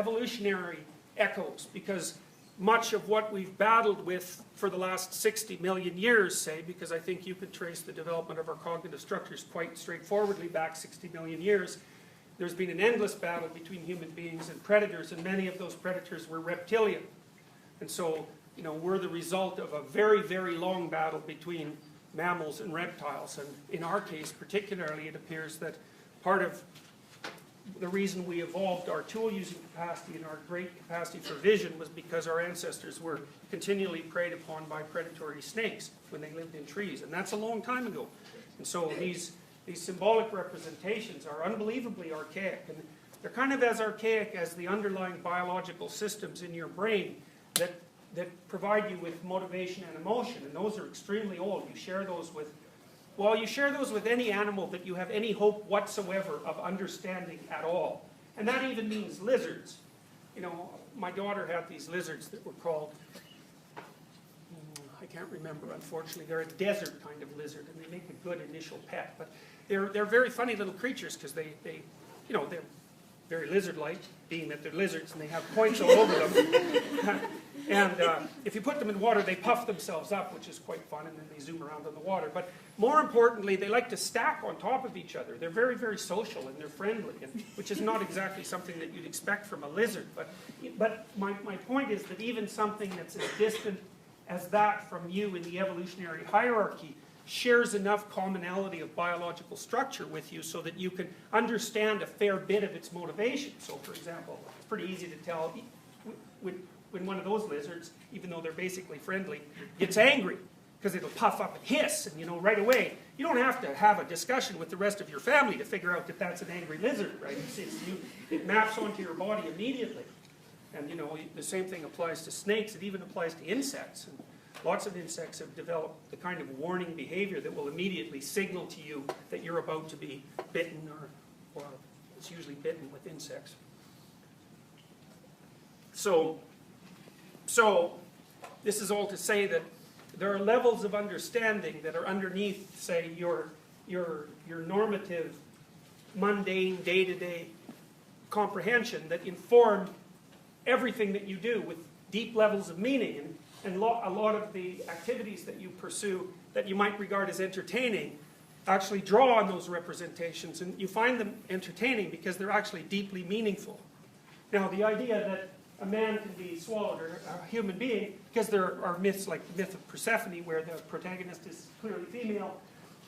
evolutionary echoes, because much of what we've battled with for the last 60 million years, say, because I think you could trace the development of our cognitive structures quite straightforwardly back 60 million years, there's been an endless battle between human beings and predators, and many of those predators were reptilian. And so, you know, we're the result of a very, very long battle between mammals and reptiles. And in our case, particularly, it appears that part of the reason we evolved our tool-using capacity and our great capacity for vision was because our ancestors were continually preyed upon by predatory snakes when they lived in trees. And that's a long time ago. And so these symbolic representations are unbelievably archaic. And they're kind of as archaic as the underlying biological systems in your brain that provide you with motivation and emotion. And those are extremely old. You share those with, well, you share those with any animal that you have any hope whatsoever of understanding at all. And that even means lizards. You know, my daughter had these lizards that were called, I can't remember, unfortunately. They're a desert kind of lizard, and they make a good initial pet. But they're very funny little creatures because they you know, they're very lizard-like, being that they're lizards and they have points all over them. And if you put them in water, they puff themselves up, which is quite fun, and then they zoom around on the water. But more importantly, they like to stack on top of each other. They're very, very social, and they're friendly, which is not exactly something that you'd expect from a lizard. But my point is that even something that's as distant as that from you in the evolutionary hierarchy shares enough commonality of biological structure with you so that you can understand a fair bit of its motivation. So, for example, it's pretty easy to tell when one of those lizards, even though they're basically friendly, gets angry, because it'll puff up and hiss, and you know, right away, you don't have to have a discussion with the rest of your family to figure out that that's an angry lizard, right? It maps onto your body immediately. And you know, the same thing applies to snakes, it even applies to insects. And lots of insects have developed the kind of warning behavior that will immediately signal to you that you're about to be bitten, or it's usually bitten with insects. So, this is all to say that there are levels of understanding that are underneath, say, your normative, mundane, day-to-day comprehension that inform everything that you do with deep levels of meaning. And a lot of the activities that you pursue that you might regard as entertaining actually draw on those representations. And you find them entertaining because they're actually deeply meaningful. Now, the idea that a man can be swallowed, or a human being, because there are myths like the myth of Persephone, where the protagonist is clearly female,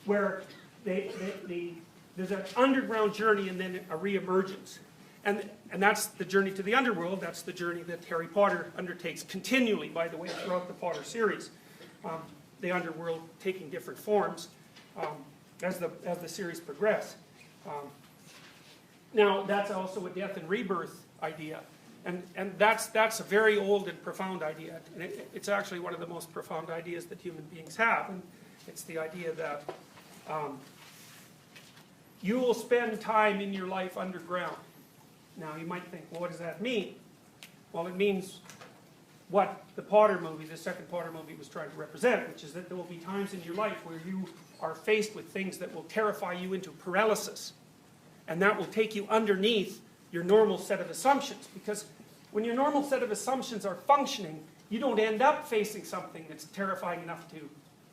where there's an underground journey and then a re-emergence. And that's the journey to the Underworld. That's the journey that Harry Potter undertakes continually, by the way, throughout the Potter series. The Underworld taking different forms as the series progresses. Now, that's also a death and rebirth idea. And that's a very old and profound idea. And it's actually one of the most profound ideas that human beings have. And it's the idea that you will spend time in your life underground. Now, you might think, well, what does that mean? Well, it means what the Potter movie, the second Potter movie, was trying to represent, which is that there will be times in your life where you are faced with things that will terrify you into paralysis. And that will take you underneath your normal set of assumptions. Because when your normal set of assumptions are functioning, you don't end up facing something that's terrifying enough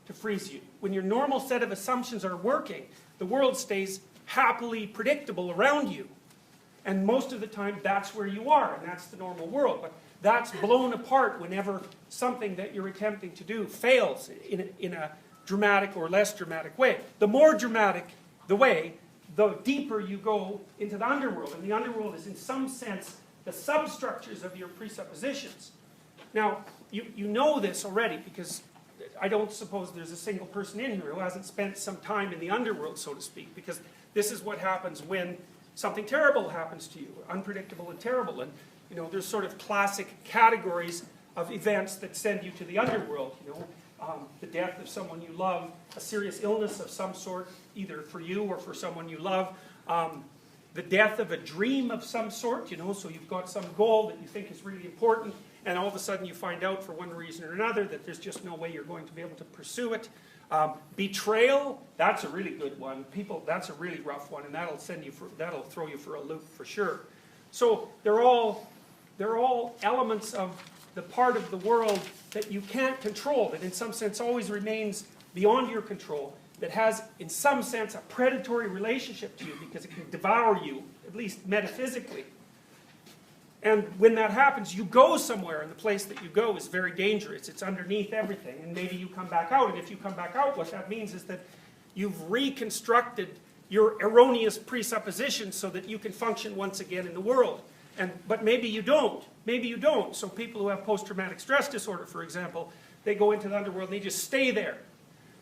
to freeze you. When your normal set of assumptions are working, the world stays happily predictable around you. And most of the time, that's where you are, and that's the normal world. But that's blown apart whenever something that you're attempting to do fails in a dramatic or less dramatic way. The more dramatic the way, the deeper you go into the underworld. And the underworld is, in some sense, the substructures of your presuppositions. Now, you know this already, because I don't suppose there's a single person in here who hasn't spent some time in the underworld, so to speak, because this is what happens when something terrible happens to you, unpredictable and terrible. And you know, there's sort of classic categories of events that send you to the underworld. You know, the death of someone you love, a serious illness of some sort, either for you or for someone you love, the death of a dream of some sort, you know, so you've got some goal that you think is really important, and all of a sudden you find out for one reason or another that there's just no way you're going to be able to pursue it. Betrayal, that's a really good one. That's a really rough one, and that'll throw you for a loop for sure. So they're all they're all elements of the part of the world that you can't control, that in some sense always remains beyond your control, that has, in some sense, a predatory relationship to you because it can devour you, at least metaphysically. And when that happens, you go somewhere, and the place that you go is very dangerous. It's underneath everything, and maybe you come back out, and if you come back out, what that means is that you've reconstructed your erroneous presuppositions so that you can function once again in the world. But maybe you don't. Maybe you don't. So people who have post-traumatic stress disorder, for example, they go into the underworld and they just stay there.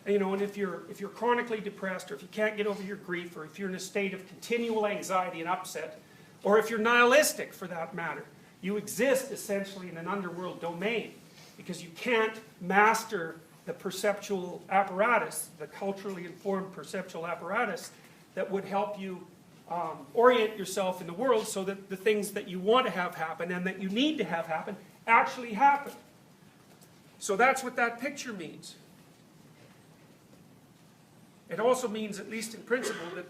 And, and if you're chronically depressed, or if you can't get over your grief, or if you're in a state of continual anxiety and upset, or if you're nihilistic for that matter, you exist essentially in an underworld domain because you can't master the perceptual apparatus, the culturally informed perceptual apparatus that would help you orient yourself in the world so that the things that you want to have happen and that you need to have happen actually happen. So that's what that picture means. It also means, at least in principle, that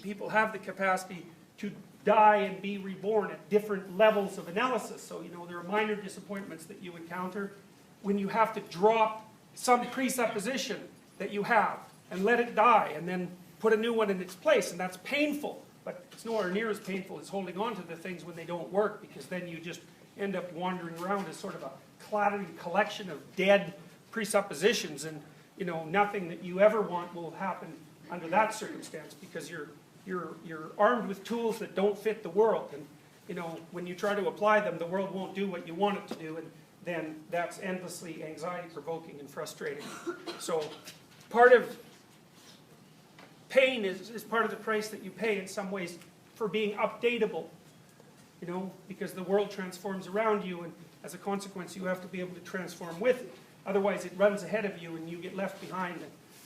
people have the capacity to die and be reborn at different levels of analysis. So there are minor disappointments that you encounter when you have to drop some presupposition that you have and let it die and then put a new one in its place, and that's painful, but it's nowhere near as painful as holding on to the things when they don't work, because then you just end up wandering around as sort of a clattery collection of dead presuppositions, and nothing that you ever want will happen under that circumstance, because you're armed with tools that don't fit the world, and when you try to apply them, the world won't do what you want it to do, and then that's endlessly anxiety-provoking and frustrating. So part of pain is part of the price that you pay in some ways for being updatable, because the world transforms around you, and as a consequence you have to be able to transform with it. Otherwise it runs ahead of you and you get left behind,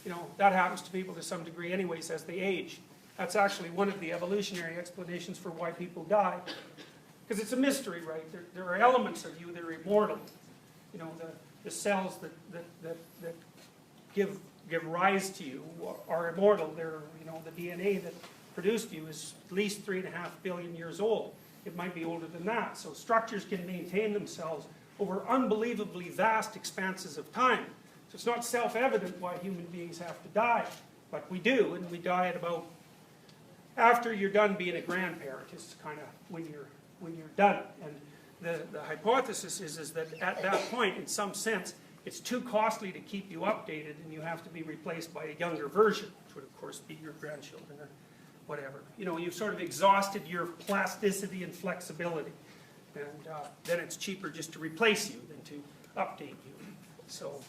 and that happens to people to some degree anyways as they age. That's actually one of the evolutionary explanations for why people die, because it's a mystery, right? There are elements of you that are immortal. The cells that give rise to you are immortal. They're, the DNA that produced you is at least 3.5 billion years old. It might be older than that. So structures can maintain themselves over unbelievably vast expanses of time. So it's not self-evident why human beings have to die, but we do, and we die at about after you're done being a grandparent. It's kind of when you're done. And the hypothesis is that at that point, in some sense, it's too costly to keep you updated, and you have to be replaced by a younger version, which would of course be your grandchildren or whatever. You've sort of exhausted your plasticity and flexibility, and then it's cheaper just to replace you than to update you. So